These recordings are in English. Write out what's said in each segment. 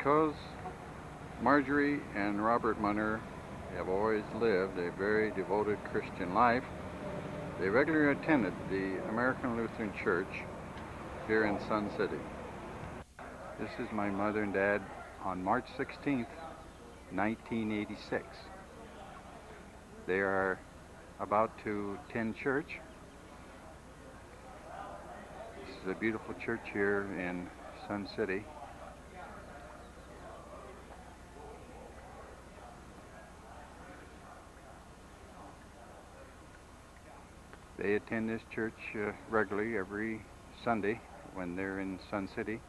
Because Marjorie and Robert Munter have always lived a very devoted Christian life, they regularly attended the American Lutheran Church here in Sun City. This is my mother and dad on March 16th, 1986. They are about to attend church. This is a beautiful church here in Sun City. They attend this church regularly every Sunday when they're in Sun City.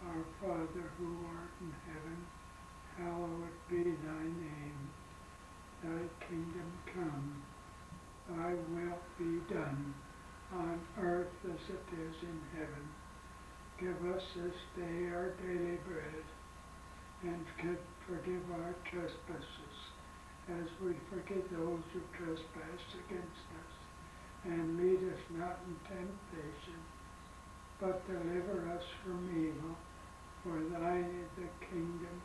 Our Father who art in heaven, hallowed be thy name. Thy kingdom come, thy will be done, on earth as it is in heaven. Give us this day our daily bread, and forgive our trespasses, as we forgive those who trespass against us. And lead us not in temptation, but deliver us from evil. For thine is the kingdom,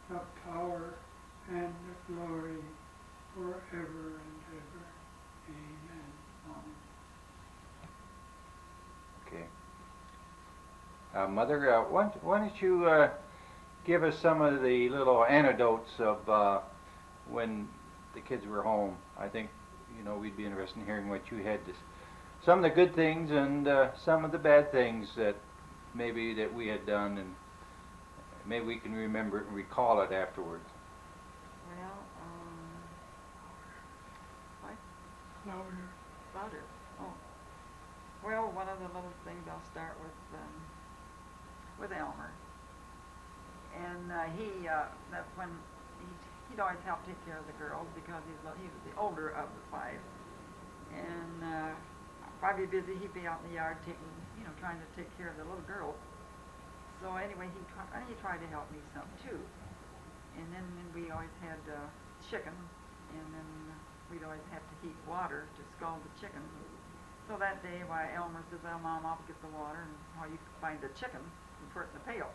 the power, and the glory, forever and ever. Amen. Okay. Mother, why don't you give us some of the little anecdotes of when the kids were home? I think, we'd be interested in hearing what you had to, some of the good things and some of the bad things that maybe that we had done, and maybe we can remember it and recall it afterwards. Well, what? Louder. Oh. Well, one of the little things I'll start with Elmer. And he'd always help take care of the girls because he was the older of the five. And if I'd be busy, he'd be out in the yard trying to take care of the little girls. So anyway, he tried to help me some too. And then we always had chicken, and then we'd always have to heat water to scald the chicken. So that day, Elmer says, "Well, Mom, I'll get the water, and you can find the chicken and put it in the pail."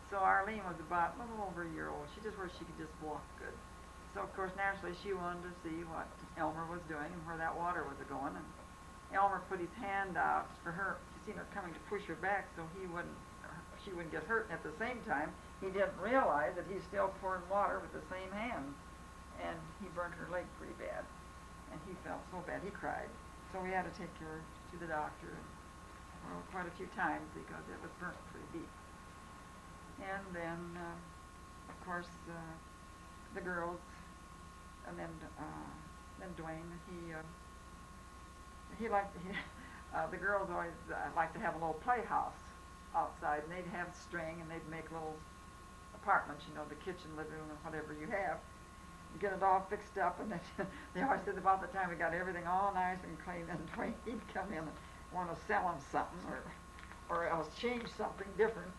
So Arlene was about a little over a year old. She could just walk good. So of course, naturally, she wanted to see what Elmer was doing and where that water was going. And Elmer put his hand out for her. She seen her coming to push her back, so she wouldn't get hurt. At the same time, he didn't realize that he's still pouring water with the same hand, and he burnt her leg pretty bad. And he felt so bad, he cried. So we had to take her to the doctor, quite a few times because it was burnt pretty deep. And then, of course, the girls, and then Dwayne, the girls always liked to have a little playhouse outside, and they'd have string, and they'd make little apartments, the kitchen, living room, or whatever you have. You get it all fixed up, and they always said about the time we got everything all nice and clean, and Dwayne, he'd come in and want to sell them something, or else change something different.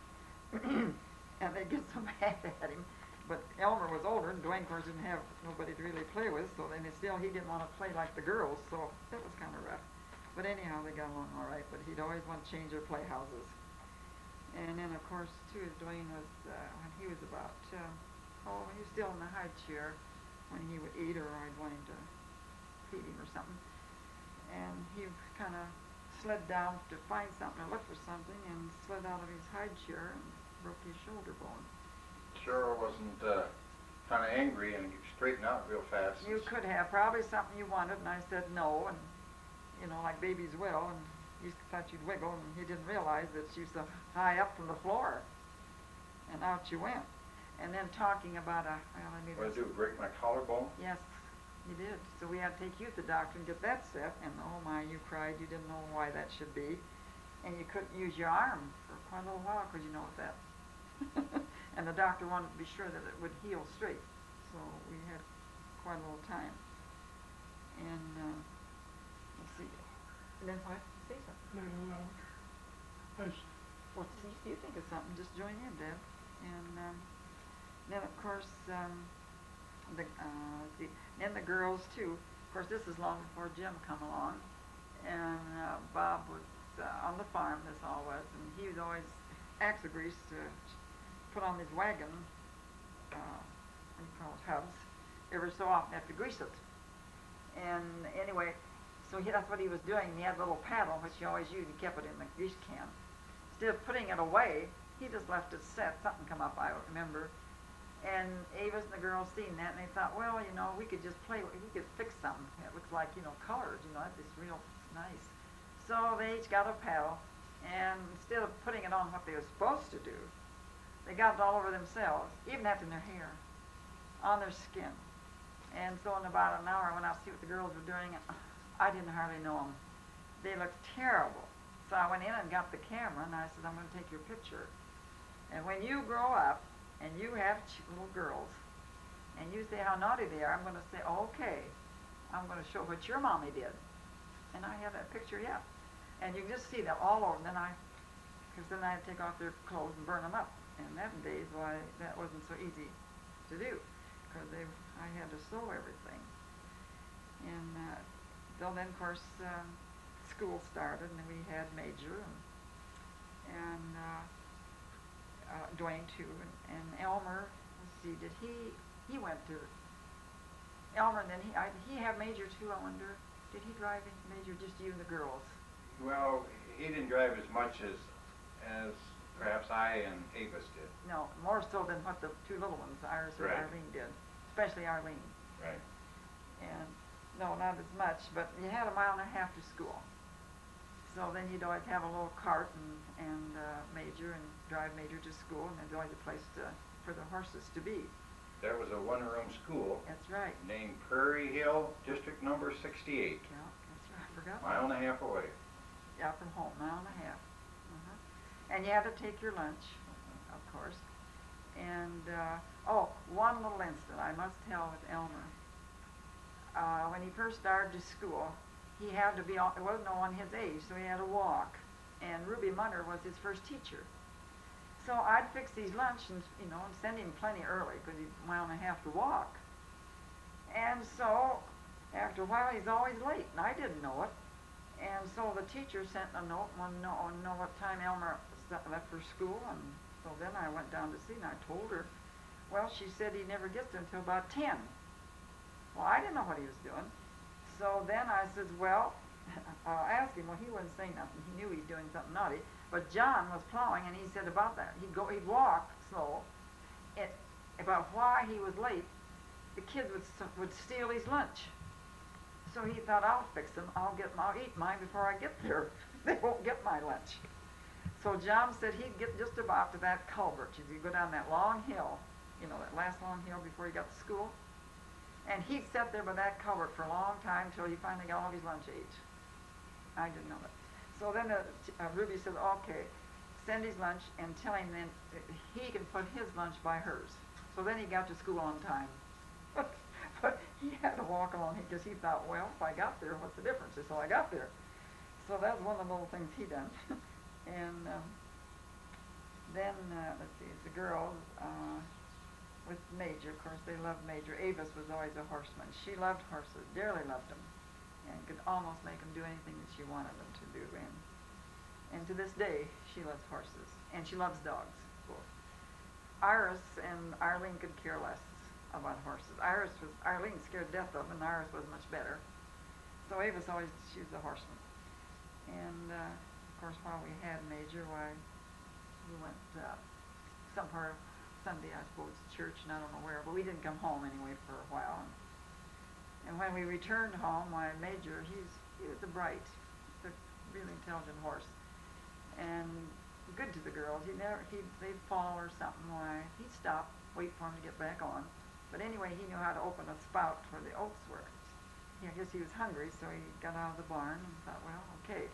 And they'd get so mad at him. But Elmer was older, and Dwayne, of course, didn't have nobody to really play with, so then he didn't want to play like the girls, so that was kind of rough. But anyhow, they got along all right, but he'd always want to change their playhouses. And then, of course, too, Dwayne was, when he was about, he was still in the high chair when he would eat, or I'd want him to feed him or something. And he kind of slid down to find something or look for something, and slid out of his high chair and broke his shoulder bone. Sure wasn't kind of angry and straightened out real fast. You could have, probably something you wanted, and I said no, and, like babies will, and you thought you'd wiggle, and he didn't realize that she was so high up from the floor, and out you went. And then talking about What did I do, break my collarbone? Yes, you did. So we had to take you to the doctor and get that set, and oh my, you cried, you didn't know why that should be. And you couldn't use your arm for quite a little while because you know that. And the doctor wanted to be sure that it would heal straight. So we had quite a little time. And let's see. And then what? Say something. Little louder. Well, see, if you think of something, just join in, Deb. And then, of course, then the girls too. Of course, this is long before Jim come along. And Bob was on the farm, this all was, and he was always axle grease to put on his wagon, what do you call it, hubs, every so often have to grease it. And anyway, so that's what he was doing. He had a little paddle, which he always used. He kept it in the grease can. Instead of putting it away, he just left it set. Something come up, I remember. And Avis and the girls seen that, and they thought, well, you know, we could just play, we could fix something. It looks like, you know, colors, you know, it's real nice. So they each got a paddle, and instead of putting it on what they were supposed to do, they got it all over themselves, even after in their hair, on their skin. And so in about an hour, I went out to see what the girls were doing, and I didn't hardly know them. They looked terrible. So I went in and got the camera, and I said, I'm going to take your picture. And when you grow up, and you have little girls, and you say how naughty they are, I'm going to say, okay, I'm going to show what your mommy did. And I have that picture yet. And you can just see that all over. Because then I had to take off their clothes and burn them up. And that days, why, that wasn't so easy to do, because I had to sew everything. And so then, of course, school started, and we had Major, and Dwayne too, and Elmer. Let's see, did he went to Elmer, and then he had Major too. I wonder, did he drive in Major? Just you and the girls? Well, he didn't drive as much as perhaps I and Avis did. No, more so than what the two little ones, Iris and Right. Arlene, did, especially Arlene. Right. And no, not as much, but you had a mile and a half to school. So then you'd always have a little cart and Major, and drive Major to school, and there's always a place for the horses to be. There was a one-room school That's right. named Prairie Hill, District Number 68, Yeah, that's right. I forgot. mile and a half away. Yeah, from home, mile and a half. And you had to take your lunch, of course. And one little incident I must tell with Elmer. When he first started to school, he had to be on, there wasn't no one his age, so he had to walk. And Ruby Munter was his first teacher. So I'd fix his lunch and, you know, and send him plenty early, because he's a mile and a half to walk. And so after a while, he's always late, and I didn't know it. And so the teacher sent a note, wanted to know what time Elmer left for school, and so then I went down to see, and I told her. Well, she said he never gets there until about 10. Well, I didn't know what he was doing. So then I says, well, I asked him. Well, he wouldn't say nothing. He knew he was doing something naughty. But John was plowing, and he said about that. He'd walk slow. About why he was late, the kids would steal his lunch. So he thought, I'll fix them. I'll eat mine before I get there. They won't get my lunch. So John said he'd get just about to that culvert. As you go down that long hill, you know, that last long hill before he got to school. And he'd sat there by that culvert for a long time till he finally got all of his lunch ate. I didn't know that. So then Ruby said, okay, send his lunch and tell him then he can put his lunch by hers. So then he got to school on time. But he had to walk along because he thought, well, if I got there, what's the difference? So I got there. So that was one of the little things he done. And then, let's see, the girls, with Major, of course, they loved Major. Avis was always a horseman. She loved horses, dearly loved them, and could almost make them do anything that she wanted them to do. And to this day, she loves horses, and she loves dogs, both. Iris and Arlene could care less about horses. Arlene scared death of them, and Iris was much better. So Avis always, she was a horseman. And of course, while we had Major, we went somewhere Sunday, I suppose, church, and I don't know where, but we didn't come home anyway for a while. And when we returned home, Major, he was a really intelligent horse, and good to the girls. They'd fall or something, he'd stop, wait for them to get back on. But anyway, he knew how to open a spout where the oats were. I guess he was hungry, so he got out of the barn and thought, well, okay.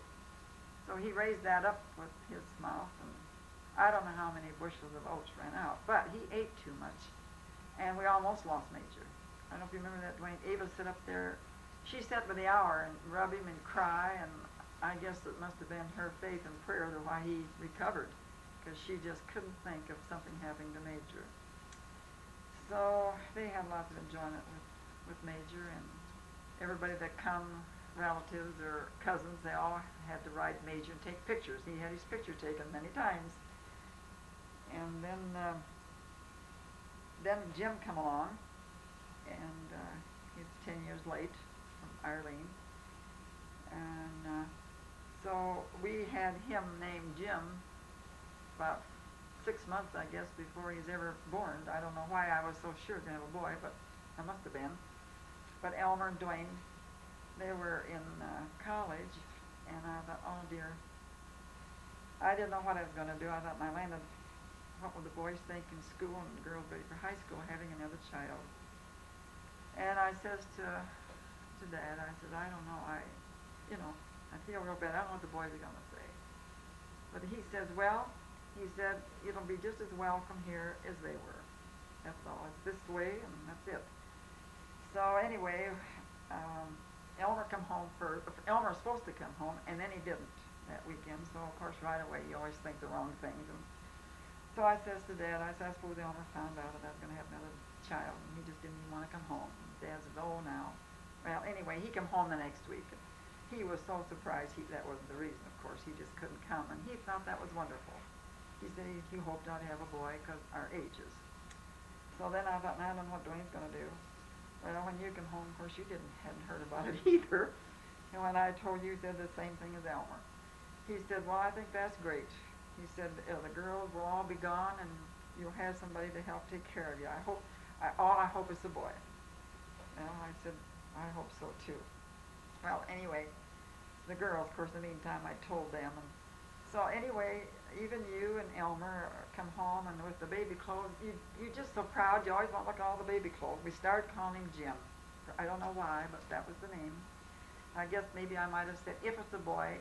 So he raised that up with his mouth, and I don't know how many bushels of oats ran out, but he ate too much, and we almost lost Major. I don't know if you remember that, Dwayne. Ava sat up there. She sat by the hour and rub him and cry, and I guess it must have been her faith and prayer that why he recovered, because she just couldn't think of something happening to Major. So they had lots of enjoyment with Major, and everybody that come relatives or cousins, they all had to ride Major and take pictures. He had his picture taken many times. And then Jim come along, and he's 10 years late from Arlene. And so we had him named Jim about 6 months, I guess, before he's ever born. I don't know why I was so sure to have a boy, but I must have been. But Elmer and Dwayne, they were in college, and I thought, oh dear. I didn't know what I was going to do. I thought, my land, what would the boys think in school and the girls ready for high school having another child? And I says to Dad, I said, I don't know. I feel real bad. I don't know what the boys are going to say. But he says, well, he said, it'll be just as welcome here as they were. That's all. It's this way, and that's it. So anyway, Elmer come home first. Elmer was supposed to come home, and then he didn't that weekend. So of course, right away, you always think the wrong things. And so I says to Dad, I said, I suppose Elmer found out that I was going to have another child, and he just didn't even want to come home. And Dad says, oh, now. Well, anyway, he came home the next week. And he was so surprised. That wasn't the reason, of course. He just couldn't come, and he thought that was wonderful. He said he hoped I'd have a boy because our ages. So then I thought, now I don't know what Dwayne's going to do. Well, when you came home, of course, you hadn't heard about it either. And when I told you, said the same thing as Elmer. He said, well, I think that's great. He said, the girls will all be gone, and you'll have somebody to help take care of you. All I hope is a boy. Well, I said, I hope so, too. Well, anyway, the girls, of course, in the meantime, I told them. And so anyway, even you and Elmer come home, and with the baby clothes, you're just so proud. You always want to look at all the baby clothes. We started calling him Jim. I don't know why, but that was the name. I guess maybe I might have said, if it's a boy,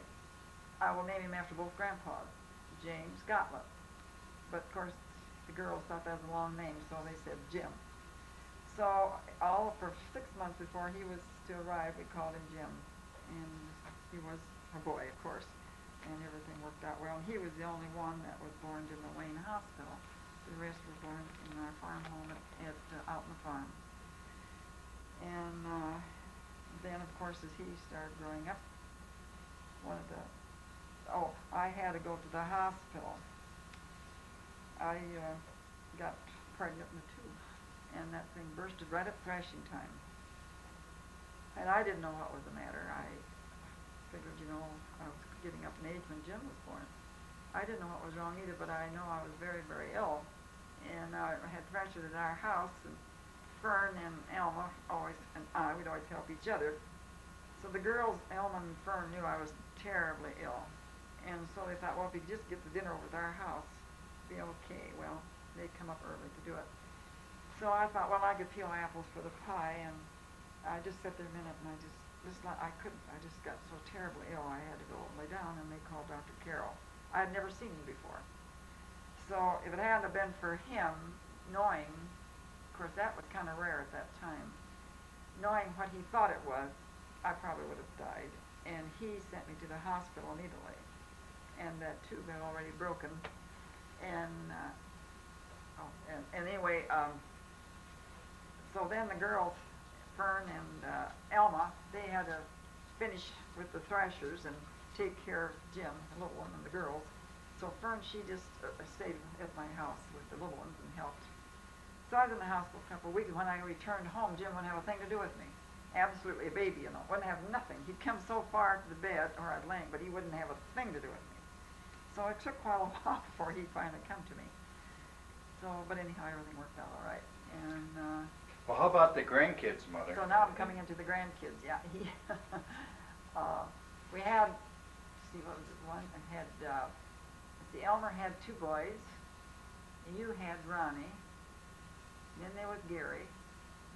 I will name him after both grandpas, James Gottlieb. But of course, the girls thought that was a long name, so they said Jim. So for 6 months before he was to arrive, we called him Jim. And he was a boy, of course. And everything worked out well. And he was the only one that was born in the Wayne Hospital. The rest were born in our farm home out in the farm. And then, of course, as he started growing up, I had to go to the hospital. I got pregnant in the tube, and that thing bursted right at thrashing time. And I didn't know what was the matter. I figured, I was getting up in age when Jim was born. I didn't know what was wrong either, but I know I was very, very ill. And I had thrashes at our house, and Fern and Alma we'd always help each other. So the girls, Alma and Fern, knew I was terribly ill. And so they thought, well, if you just get the dinner over at our house, it'd be okay. Well, they'd come up early to do it. So I thought, well, I could peel apples for the pie, and I just sat there a minute, and I couldn't. I just got so terribly ill, I had to go lay down, and they called Dr. Carroll. I had never seen him before. So if it hadn't have been for him knowing, of course, that was kind of rare at that time, knowing what he thought it was, I probably would have died. And he sent me to the hospital immediately, and that tube had already broken. And anyway, so then the girls, Fern and Alma, they had to finish with the thrashers and take care of Jim, the little one, and the girls. So Fern, she just stayed at my house with the little ones and helped. So I was in the hospital a couple of weeks. When I returned home, Jim wouldn't have a thing to do with me. Absolutely a baby, wouldn't have nothing. He'd come so far to the bed, or I'd laying, but he wouldn't have a thing to do with me. So it took quite a while before he finally come to me. So, but anyhow, everything worked out all right. And well, how about the grandkids, Mother? so now I'm coming into the grandkids. Yeah, we had, what was it? Elmer had 2 boys. And you had Ronnie. And then there was Gary.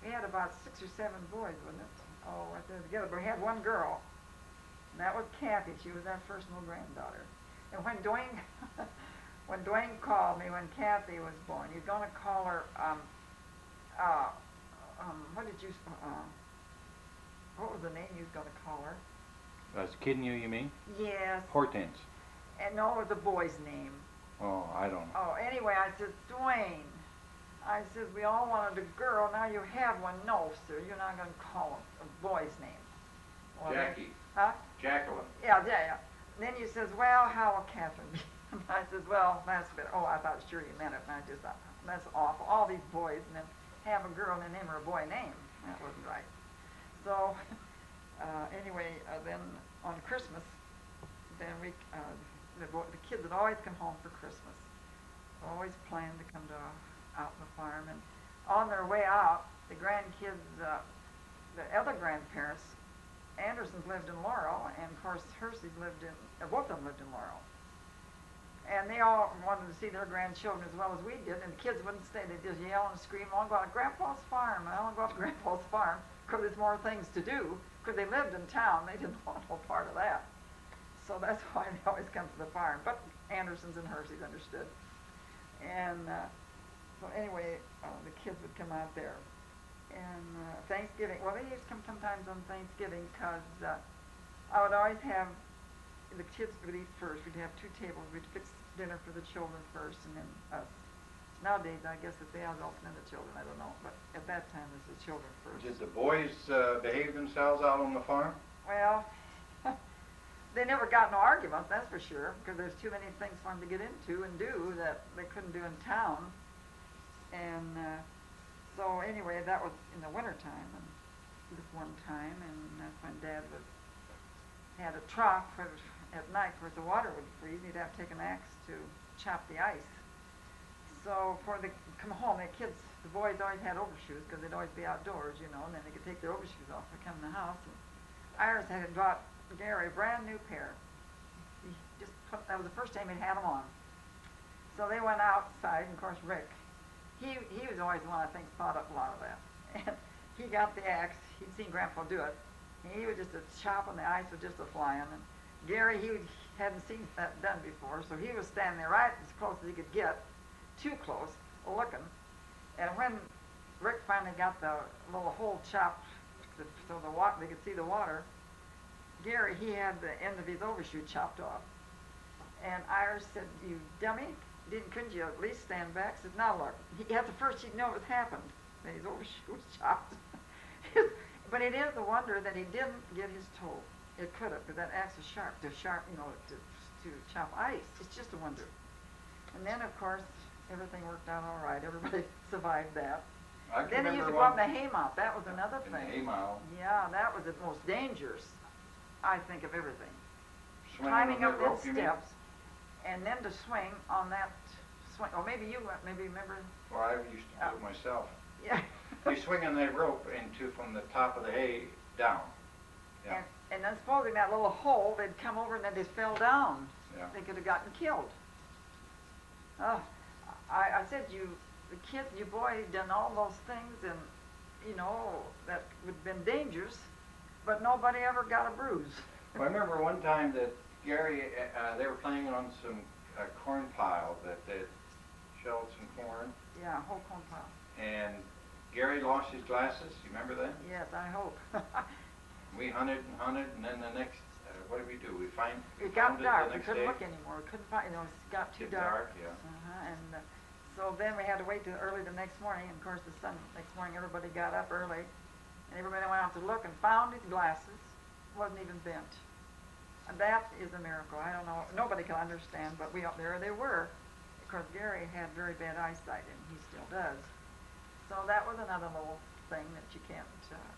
We had about 6 or 7 boys, wasn't it? Oh, right there together. But we had 1 girl. And that was Kathy. She was our first little granddaughter. And when Dwayne called me when Kathy was born, he's going to call her, what was the name you was going to call her? I was kidding you, you mean? Yes. Hortense. And no, it was a boy's name. Oh, I don't know. Oh, anyway, I said, Dwayne, I said, we all wanted a girl, now you have one. No, sir, you're not going to call a boy's name. Well, Jackie. Huh? Jacqueline. Yeah, yeah, yeah. And then he says, well, how will Catherine be? And I says, well, that's good. Oh, I thought sure you meant it. And I just thought, that's awful. All these boys, and then have a girl and name her a boy name. That wasn't right. So, anyway, then on Christmas, then the kids would always come home for Christmas. Always planned to come to out on the farm. And on their way out, the grandkids, the other grandparents, Andersons lived in Laurel, and of course Hersey's lived in, both of them lived in Laurel. And they all wanted to see their grandchildren as well as we did, and the kids wouldn't stay. They'd just yell and scream, I want to go out to Grandpa's farm, I want to go out to Grandpa's farm, because there's more things to do, because they lived in town. They didn't want no part of that. So that's why they always come to the farm. But Andersons and Herseys understood. And so anyway, the kids would come out there. And Thanksgiving, well, they used to come sometimes on Thanksgiving because I would always have, the kids would eat first. We'd have two tables. We'd fix dinner for the children first and then us. Nowadays, I guess if they have adults and then the children, I don't know. But at that time, it was the children first. Did the boys behave themselves out on the farm? Well, they never got no arguments, that's for sure, because there's too many things for them to get into and do that they couldn't do in town. And so anyway, that was in the wintertime, and this one time, and that's when Dad had a trough at night where the water would freeze. He'd have to take an axe to chop the ice. So for the come home, the kids, the boys always had overshoes because they'd always be outdoors, you know, and then they could take their overshoes off to come in the house. And Iris had bought Gary a brand new pair. He just put, that was the first time he'd had them on. So they went outside, and of course Rick, he was always the one I think thought up a lot of that. And he got the axe. He'd seen Grandpa do it. And he was just a chop, and the ice was just a flying. And Gary, he hadn't seen that done before, so he was standing there right as close as he could get, too close, looking. And when Rick finally got the little hole chopped so the water, they could see the water, Gary, he had the end of his overshoe chopped off. And Iris said, you dummy, couldn't you at least stand back? Said, now look, he had the first he'd know it happened, that his overshoe was chopped. But it is a wonder that he didn't get his toe. It could have, because that axe is sharp, you know, to chop ice. It's just a wonder. And then, of course, everything worked out all right. Everybody survived that. Then he used to go up in the haymow. That was another thing. In the haymow. Yeah, that was the most dangerous, I think, of everything. Swinging Climbing on up that rope, those you mean? steps, and then to swing on that swing. Or maybe you remember. Well, I used to do it myself. Yeah. You swing on that rope from the top of the hay down. Yeah. And then supposing that little hole, they'd come over and then they fell down. Yeah. They could have gotten killed. Oh, I said the kids, you boys done all those things, and you know that would have been dangerous, but nobody ever got a bruise. Well, I remember one time that Gary, they were playing on some corn pile that they'd shelled some corn. Yeah, whole corn pile. And Gary lost his glasses. You remember that? Yes, I hope. We hunted, and then the next, what did we do? We found It got it dark. the We next couldn't day. look anymore. We couldn't find. You know, it got too Get dark. yeah. And so then we had to wait till early the next morning. And of course, the sun next morning, everybody got up early, and everybody went out to look and found his glasses. Wasn't even bent. And that is a miracle. I don't know. Nobody can understand, but there they were. Of course, Gary had very bad eyesight, and he still does. So that was another little thing that you can't.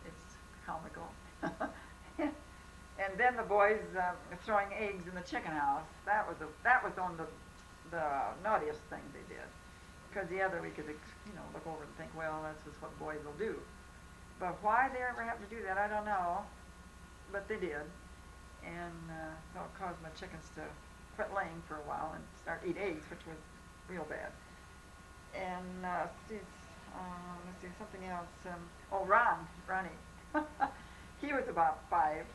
It's comical. And then the boys throwing eggs in the chicken house. That was on the naughtiest thing they did. Because the other we could look over and think, well, that's just what boys will do. But why they ever happened to do that, I don't know. But they did, and so it caused my chickens to quit laying for a while and start eat eggs, which was real bad. And let's see something else. Ronnie. He was about 5.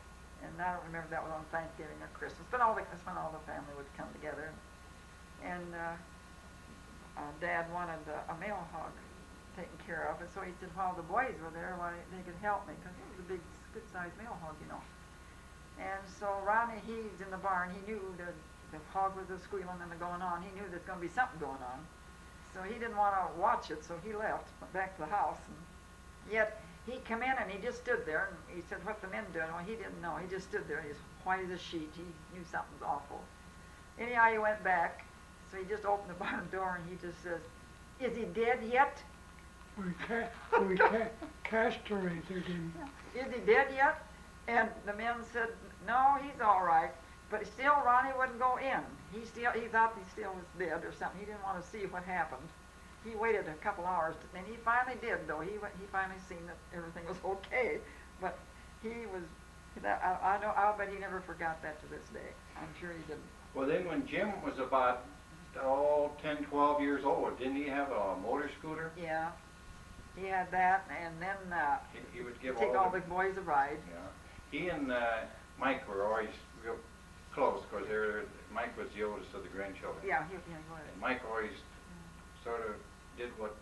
And I don't remember if that was on Thanksgiving or Christmas, but that's when all the family would come together. And Dad wanted a male hog taken care of, and so he said, while the boys were there, why they could help me, because it was a big, good-sized male hog, you know. And so Ronnie, he's in the barn. He knew the hog was squealing and going on. He knew there's going to be something going on. So he didn't want to watch it, so he left, went back to the house. And yet he come in and he just stood there and he said, "What the men doing?" Well, he didn't know. He just stood there. He's white as a sheet. He knew something's awful. Anyhow, he went back. So he just opened the barn door and he just says, "Is he dead yet?" We castrated him. "Is he dead yet?" And the men said, "No, he's all right." But still, Ronnie wouldn't go in. He thought he still was dead or something. He didn't want to see what happened. He waited a couple hours, and he finally did, though. He finally seen that everything was okay. But he was, I'll bet he never forgot that to this day. I'm sure he didn't. Well, then when Jim was about 10, 12 years old, didn't he have a motor scooter? Yeah, he had that, and then He would give take all the boys a ride. Yeah, he and Mike were always real close, because Mike was the oldest of the grandchildren. Yeah, go ahead. And Mike always sort of did what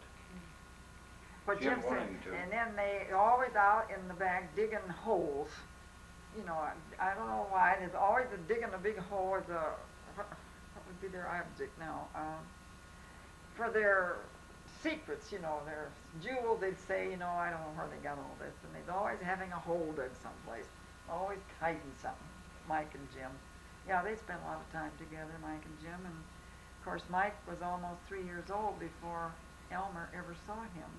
But Jim Jim wanted said, him to. and then they always out in the back digging holes. You know, I don't know why. There's always digging a big hole as a, what would be their object now? For their secrets, you know, their jewels, they'd say, you know, I don't know where they got all this. And they're always having a hole dug someplace. Always hiding something, Mike and Jim. Yeah, they spent a lot of time together, Mike and Jim. And of course, Mike was almost 3 years old before Elmer ever saw him.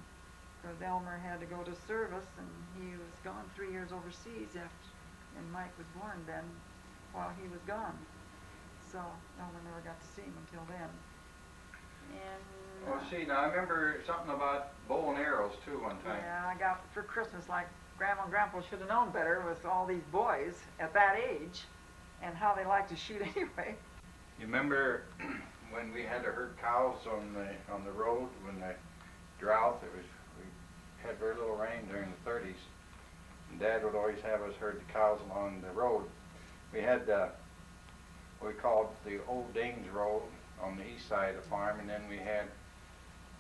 Because Elmer had to go to service, and he was gone 3 years overseas after, and Mike was born then while he was gone. So Elmer never got to see him until then. And Oh, see, now I remember something about bow and arrows too one time. yeah, I got for Christmas, like Grandma and Grandpa should have known better, with all these boys at that age and how they like to shoot anyway. You remember when we had to herd cows on the road when the drought? We had very little rain during the 30s. And Dad would always have us herd the cows along the road. We had what we called the Old Danes Road on the east side of the farm, and then we had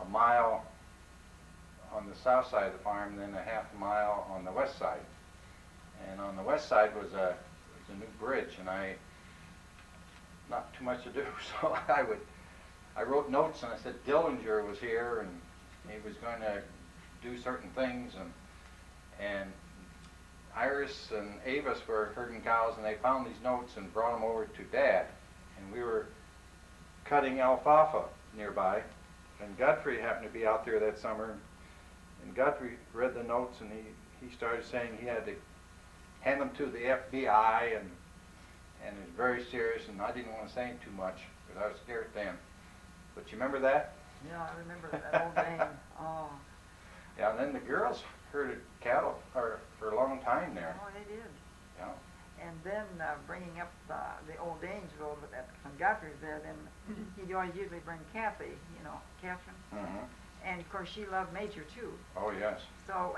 a mile on the south side of the farm, and then a half a mile on the west side. And on the west side was a new bridge, and not too much to do, so I wrote notes, and I said Dillinger was here, and he was going to do certain things, and Iris and Avis were herding cows, and they found these notes and brought them over to Dad, and we were cutting alfalfa nearby, and Godfrey happened to be out there that summer, and Godfrey read the notes, and he started saying he had to hand them to the FBI, and it was very serious, and I didn't want to say too much because I was scared then. But you remember that? Yeah, I remember that old name. Oh. Yeah, and then the girls herded cattle for a long time there. Oh, they did. Yeah. And then bringing up the Old Danes Road with that, when Godfrey was there, then he'd always usually bring Kathy, you know, Catherine. Mm-hmm. And of course she loved Major too. Oh, yes. So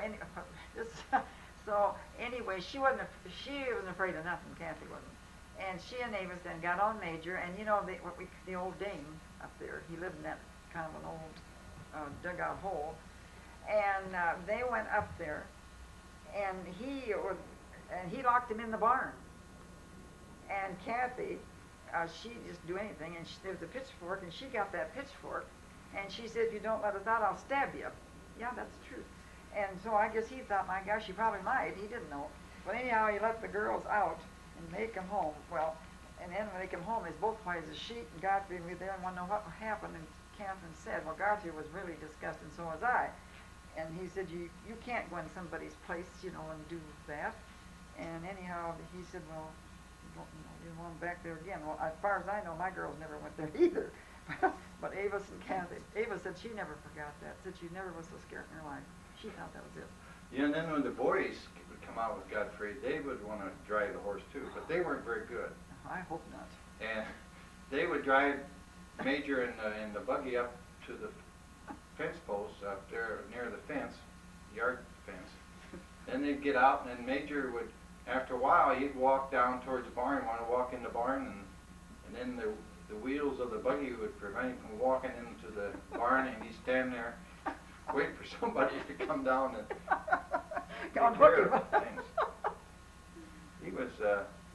anyway, she wasn't afraid of nothing. Kathy wasn't. And she and Avis then got on Major, and you know the old Dane up there. He lived in that kind of an old dugout hole, and they went up there, and he locked him in the barn. And Kathy, she just do anything, and there was a pitchfork, and she got that pitchfork, and she said, "If you don't let us out, I'll stab you." Yeah, that's true. And so I guess he thought, my gosh, she probably might. He didn't know. But anyhow, he let the girls out, and they come home. Well, and then when they come home, they both white as a sheet, and Godfrey was there and wanted to know what happened. And Catherine said, well, Godfrey was really disgusted, and so was I. And he said, you can't go in somebody's place, you know, and do that. And anyhow, he said, well, you don't want them back there again. Well, as far as I know, my girls never went there either. But Avis and Kathy, Avis said she never forgot that. Said she never was so scared in her life. She thought that was it. Yeah, and then when the boys would come out with Godfrey, they would want to drive the horse too, but they weren't very good. I hope not. And they would drive Major in the buggy up to the fence posts up there near the fence, yard fence. Then they'd get out, and then Major would, after a while, he'd walk down towards the barn, want to walk in the barn, and then the wheels of the buggy would prevent him from walking into the barn, and he'd stand there, wait for somebody to come down and take care of things. He was,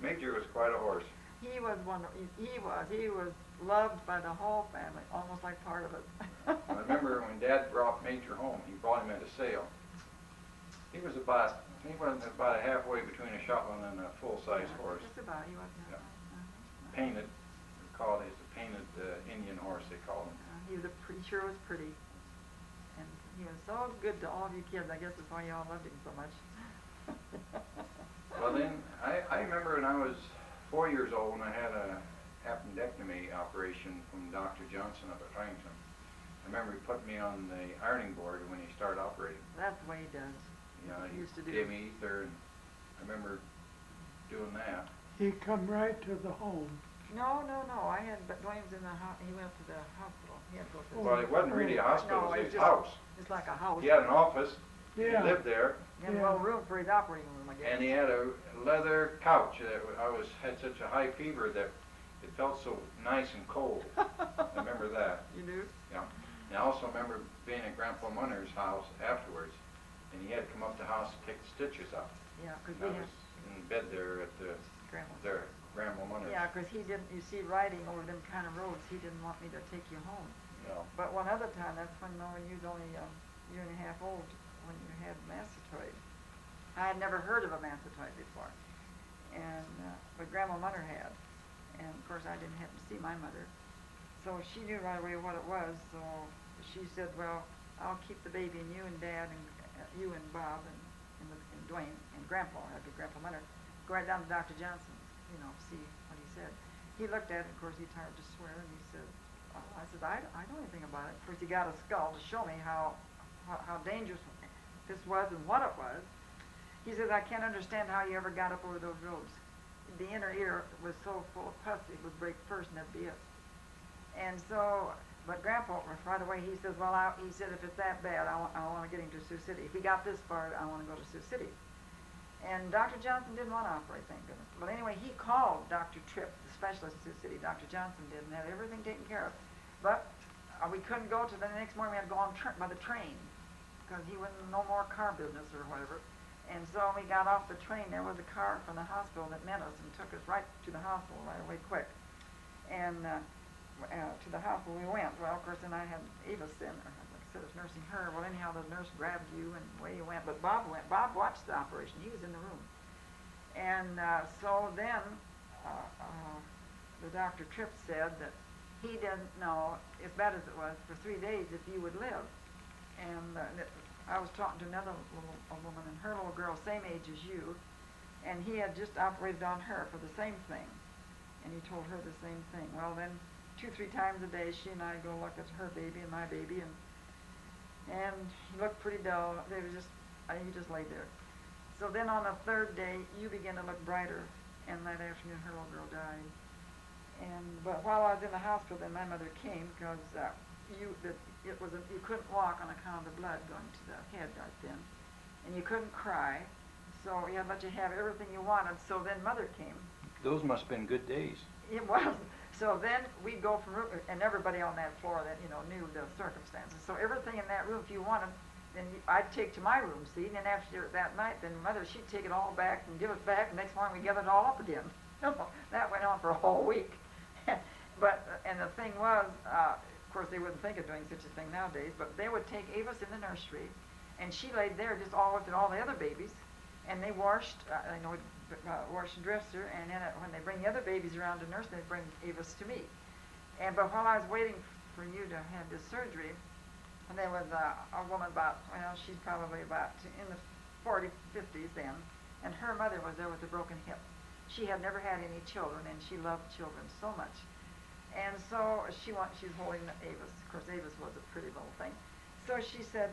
Major was quite a horse. He was wonderful. He was loved by the whole family, almost like part of it. I remember when Dad brought Major home, he brought him at a sale. He was about halfway between a Shetland and a full-size horse. Just about, he wasn't. Yeah. Painted, he's a painted Indian horse, they call him. He sure was pretty. And he was so good to all of you kids. I guess that's why you all loved him so much. Well then, I remember when I was 4 years old when I had a appendectomy operation from Dr. Johnson up at Farmington. I remember he put me on the ironing board when he started operating. That's the way he does. You know, He used to do gave it. me ether, and I remember doing that. He come right to the home. No. But Dwayne was in he went to the hospital. He had to go to the Well, it wasn't really a hospital, No, it was it's his just- house. It's like a house. He had an office, Yeah. he lived there, He had a little room for his operating room, I guess. and he had a leather couch. Had such a high fever that it felt so nice and cold. I remember that. You do? Yeah. And I also remember being at Grandpa Munter's house afterwards, and he had come up to the house to take the stitches out. Yeah, because And I we had was in bed there at grandma's. Grandpa Munter's. Yeah, because he didn't, you see, riding over them kind of roads, he didn't want me to take you home. No. But one other time, that's when you was only a year and a half old, when you had mastoid. I had never heard of a mastoid before, and but Grandma Munter had, and of course I didn't happen to see my mother, so she knew right away what it was. So she said, "Well, I'll keep the baby, and you and Dad, and you and Bob, and Dwayne and Grandpa, that'd be Grandpa Munter, go right down to Dr. Johnson's, see what he said." He looked at it. Of course, he started to swear, and he said, I said, I know anything about it. Of course, he got a skull to show me how dangerous this was and what it was. He says, I can't understand how you ever got up over those roads. The inner ear was so full of pus, it would break first, and that'd be it. And so, but Grandpa, right away, he says, well, he said, if it's that bad, I want to get him to Sioux City. If he got this far, I want to go to Sioux City. And Dr. Johnson didn't want to operate, thank goodness. But anyway, he called Dr. Tripp, the specialist in Sioux City. Dr. Johnson did, and had everything taken care of. But we couldn't go to the next morning. We had to go on by the train because he wouldn't no more car business or whatever. And so we got off the train. There was a car from the hospital that met us and took us right to the hospital right away, quick. And to the hospital we went. Well, of course, then I had Eva in there. I was nursing her. Well, anyhow, the nurse grabbed you and away you went. But Bob went. Bob watched the operation. He was in the room. And so then the Dr. Tripp said that he didn't know, as bad as it was, for 3 days if you would live. And I was talking to another a woman, and her little girl, same age as you, and he had just operated on her for the same thing. And he told her the same thing. Well, then 2-3 times a day, she and I go look at her baby and my baby, and he looked pretty dull. He just laid there. So then on the 3rd day, you began to look brighter, and that afternoon her little girl died. But while I was in the hospital, then my mother came because you couldn't walk on account of the blood going to the head right then, and you couldn't cry, so he had let you have everything you wanted. So then Mother came. Those must have been good days. It was. So then we'd go from room, and everybody on that floor that knew the circumstances. So everything in that room, if you wanted, then I'd take to my room, see. And then after that night, then Mother, she'd take it all back and give it back. And next morning we gathered it all up again. That went on for a whole week. And the thing was, of course, they wouldn't think of doing such a thing nowadays. But they would take Avis in the nursery, and she laid there just all with all the other babies, and they washed. Wash and dress her, and then when they bring the other babies around to nurse, they bring Avis to me. But while I was waiting for you to have this surgery, there was a woman she's probably about in the 40s, 50s then, and her mother was there with a broken hip. She had never had any children, and she loved children so much. And so she's holding Avis. Of course, Avis was a pretty little thing. So she said,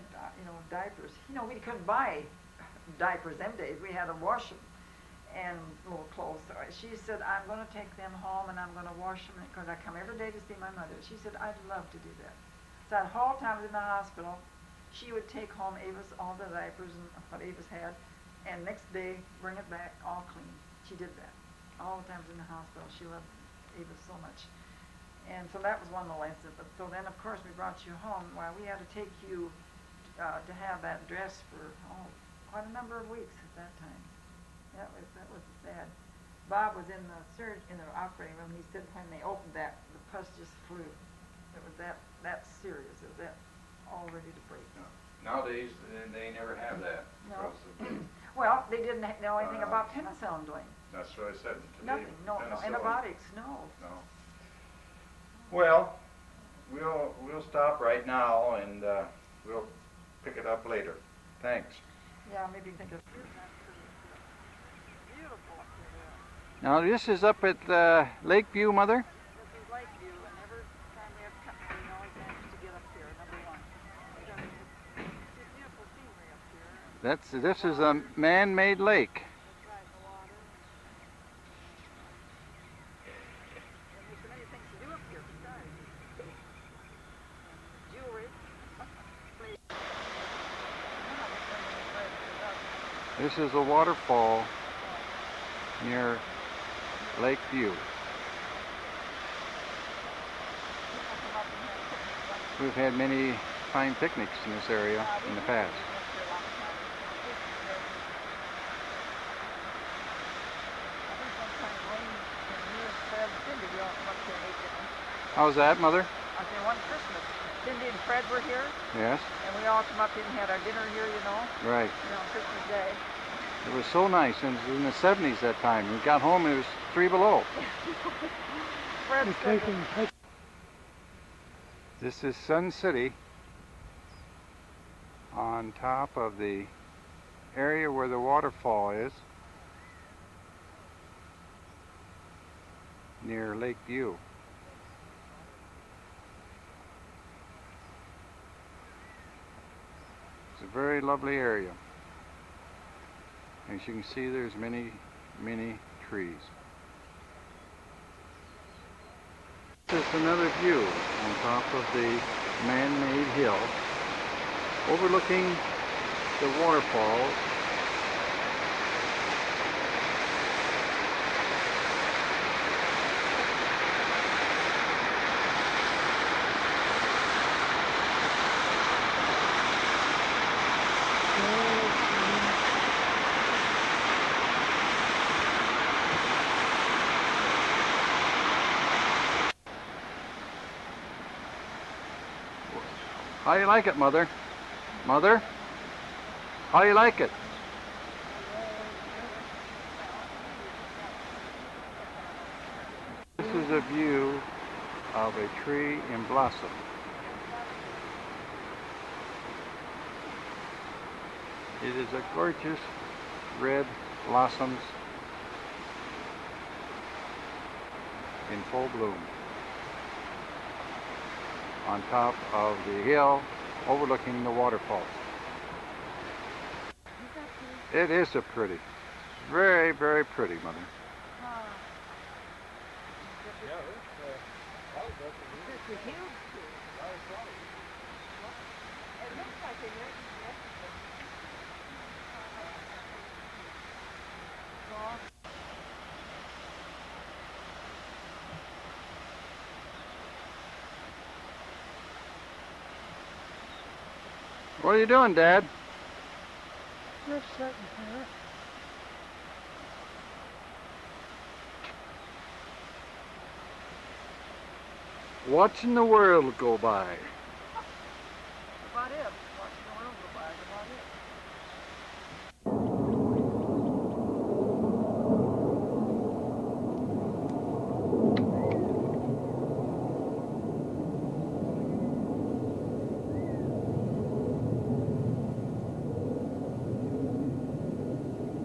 diapers. We couldn't buy diapers them days. We had to wash them. And little clothes. So she said, I'm going to take them home and I'm going to wash them because I come every day to see my mother. She said, I'd love to do that. So that whole time I was in the hospital, she would take home Avis, all the diapers and what Avis had, and next day bring it back all clean. She did that. All the times in the hospital. She loved Avis so much. And so that was one of the lessons. So then, of course, we brought you home. Well, we had to take you to have that dress for quite a number of weeks at that time. That was sad. Bob was in the operating room. He said when they opened that, the pus just flew. It was that serious. It was that all ready to break. Nowadays, they never have that. No. because of- Well, they didn't know anything about penicillin. That's what I said. Today, Nothing, no penicillin. antibiotics, no. No. Well, we'll stop right now and we'll pick it up later. Thanks. Yeah, maybe think of. Now this is up at Lakeview, Mother? This is Lakeview, and every time we have company, we always manage to get up here, number one. Because it's beautiful scenery up here. This is a man-made lake. That's right, the water. And there's so many things to do up here besides. Jewelry. This is a waterfall near Lakeview. We've had many fine picnics in this area in the past. How's that, Mother? I say one Christmas, Cindy and Fred were here, Yes? and we all come up here and had our dinner here, Right. on Christmas Day. It was so nice. It was in the 70s that time. We got home and it was 3 below. Fred said that This is Sun City on top of the area where the waterfall is near Lakeview. It's a very lovely area. As you can see, there's many, many trees. This is another view on top of the man-made hill overlooking the waterfall. How you like it, Mother? Mother? How you like it? This is a view of a tree in blossom. It is a gorgeous red blossoms in full bloom on top of the hill overlooking the waterfall. It is a pretty, very, very pretty, Mother. What are you doing, Dad? Just sitting here. Watching the world go by.